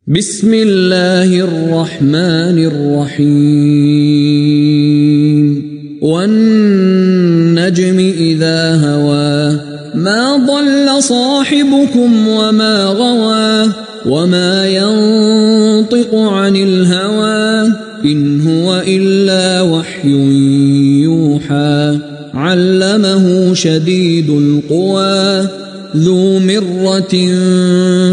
بسم الله الرحمن الرحيم والنجم إذا هوى ما ضل صاحبكم وما غوى وما ينطق عن الهوى إن هو إلا وحي يوحى علمه شديد القوى ذو مرة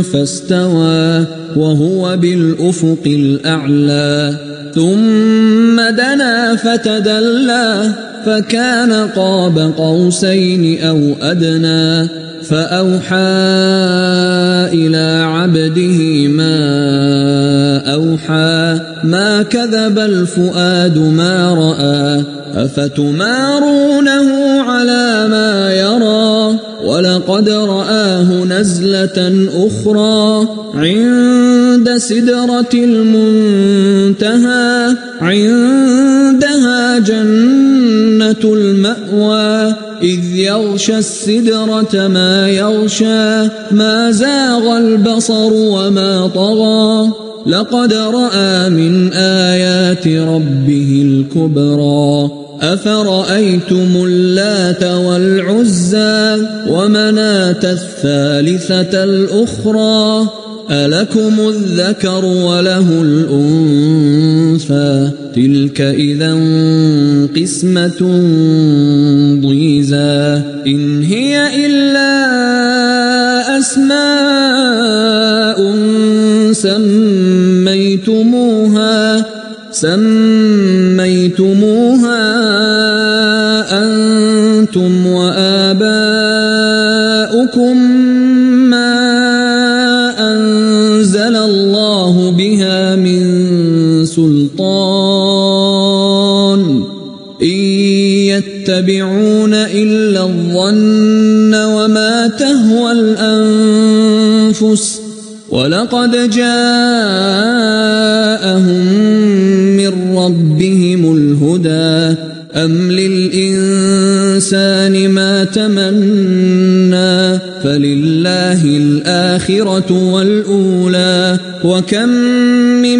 فاستوى وهو بالأفق الأعلى ثم دنا فتدلى فكان قاب قوسين أو أدنى فأوحى إلى عبده ما أوحى ما كذب الفؤاد ما رأى أفتمارونه على ما يرى ولقد رآه نزلة أخرى عند سدرة المنتهى عندها جنة المأوى إذ يغشى السدرة ما يغشى ما زاغ البصر وما طغى لقد رأى من آيات ربه الكبرى أفرأيتم اللات والعزى ومناة الثالثة الأخرى ألكم الذكر وله الأنثى تلك إذا قسمة ضيزى إن هي إلا أسماء سميتموها أنتم وآباؤكم ما أنزل الله بها من سلطان إن يتبعون إلا الظن وما تهوى الأنفس ولقد جاءهم من ربهم الهدى أم للإنسان ما تمنى فلله الآخرة والأولى وكم من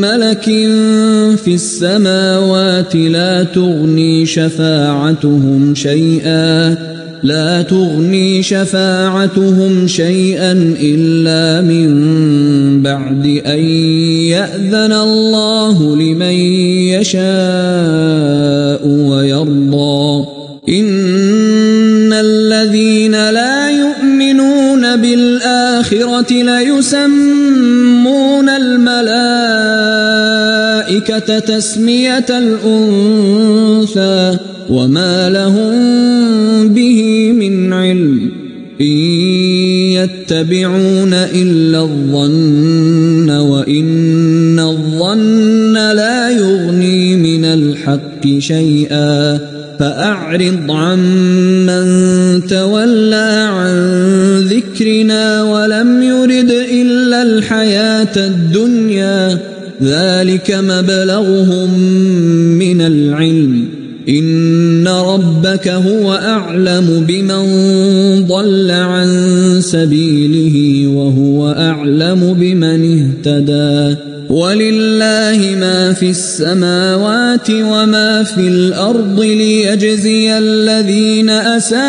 ملك في السماوات لا تغني شفاعتهم شيئا إلا من بعد أن يأذن الله لمن يشاء ويرضى إن الذين لا يؤمنون بالآخرة ليسمون الملائكة تسمية الأنثى وما لهم به من علم إن يتبعون إلا الظن وإن الظن لا يغني من الحق شيئا فأعرض عمن تولى عن ذكرنا ولم يرد إلا الحياة الدنيا ذلك مبلغهم من العلم إن ربك هو أعلم بمن ضل عن سبيله وهو أعلم بمن اهتدى ولله ما في السماوات وما في الأرض ليجزي الذين أساءوا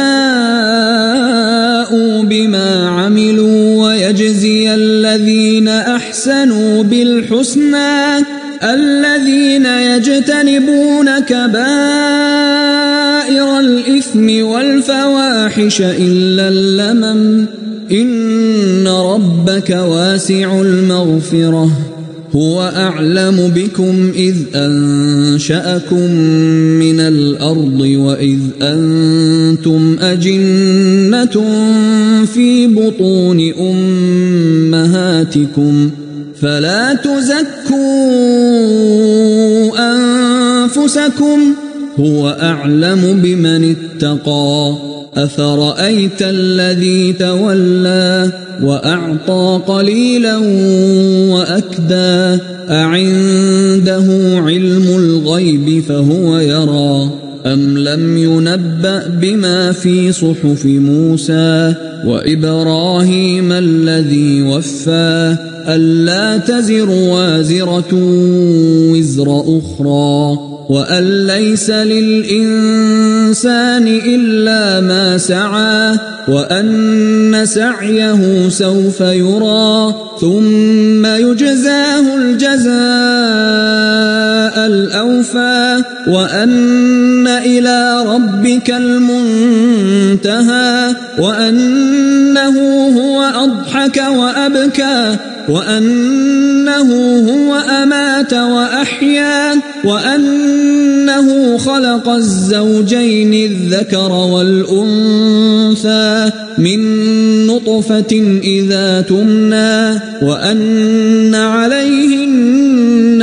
بما عملوا ويجزي الذين أحسنوا بالحسنى الذين يجتنبون كبائر الإثم والفواحش إلا اللمم إن ربك واسع المغفرة هو أعلم بكم إذ أنشأكم من الأرض وإذ أنتم أجنة في بطون أمهاتكم فلا تزكوا أنفسكم هو أعلم بمن اتقى أفرأيت الذي تولى وأعطى قليلا وأكدى أعنده علم الغيب فهو يرى أم لم ألم ينبأ بما في صحف موسى وإبراهيم الذي وفى ألا تزر وازرة وزر أخرى وأن ليس للإنسان إلا ما سعى وأن سعيه سوف يرى ثم يجزاه الجزاء الأوفى وأن إلى ربك المنتهى وأنه هو أضحك وأبكى وأنه هو أمات وأحيا وأنه خلق الزوجين الذكر والأنثى من نطفة إذا تمنى وأن عليه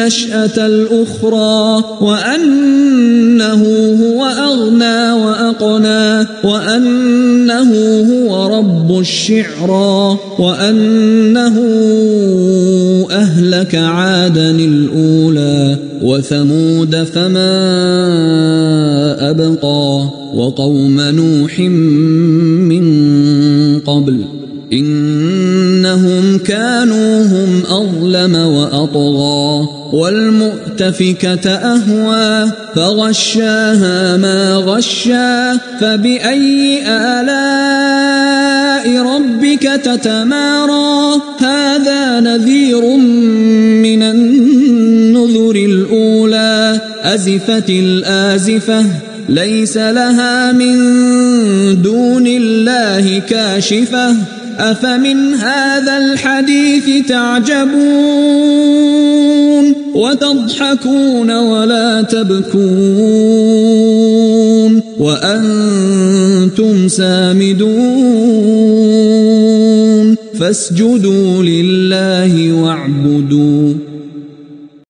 النشأة الأخرى وأنه هو أغنى وأقنى وأنه هو رب الشعرى وأنه أهلك عادا الأولى وثمود فما أبقى وقوم نوح من قبل إنهم كانوا هم أظلم وأطغى والمؤتفكة أهوى فغشاها ما غشا فبأي آلاء ربك تتمارى هذا نذير من النذر الأولى أزفت الآزفة ليس لها من دون الله كاشفة أفمن هذا الحديث تعجبون وتضحكون ولا تبكون وأنتم سامدون فاسجدوا لله واعبدوا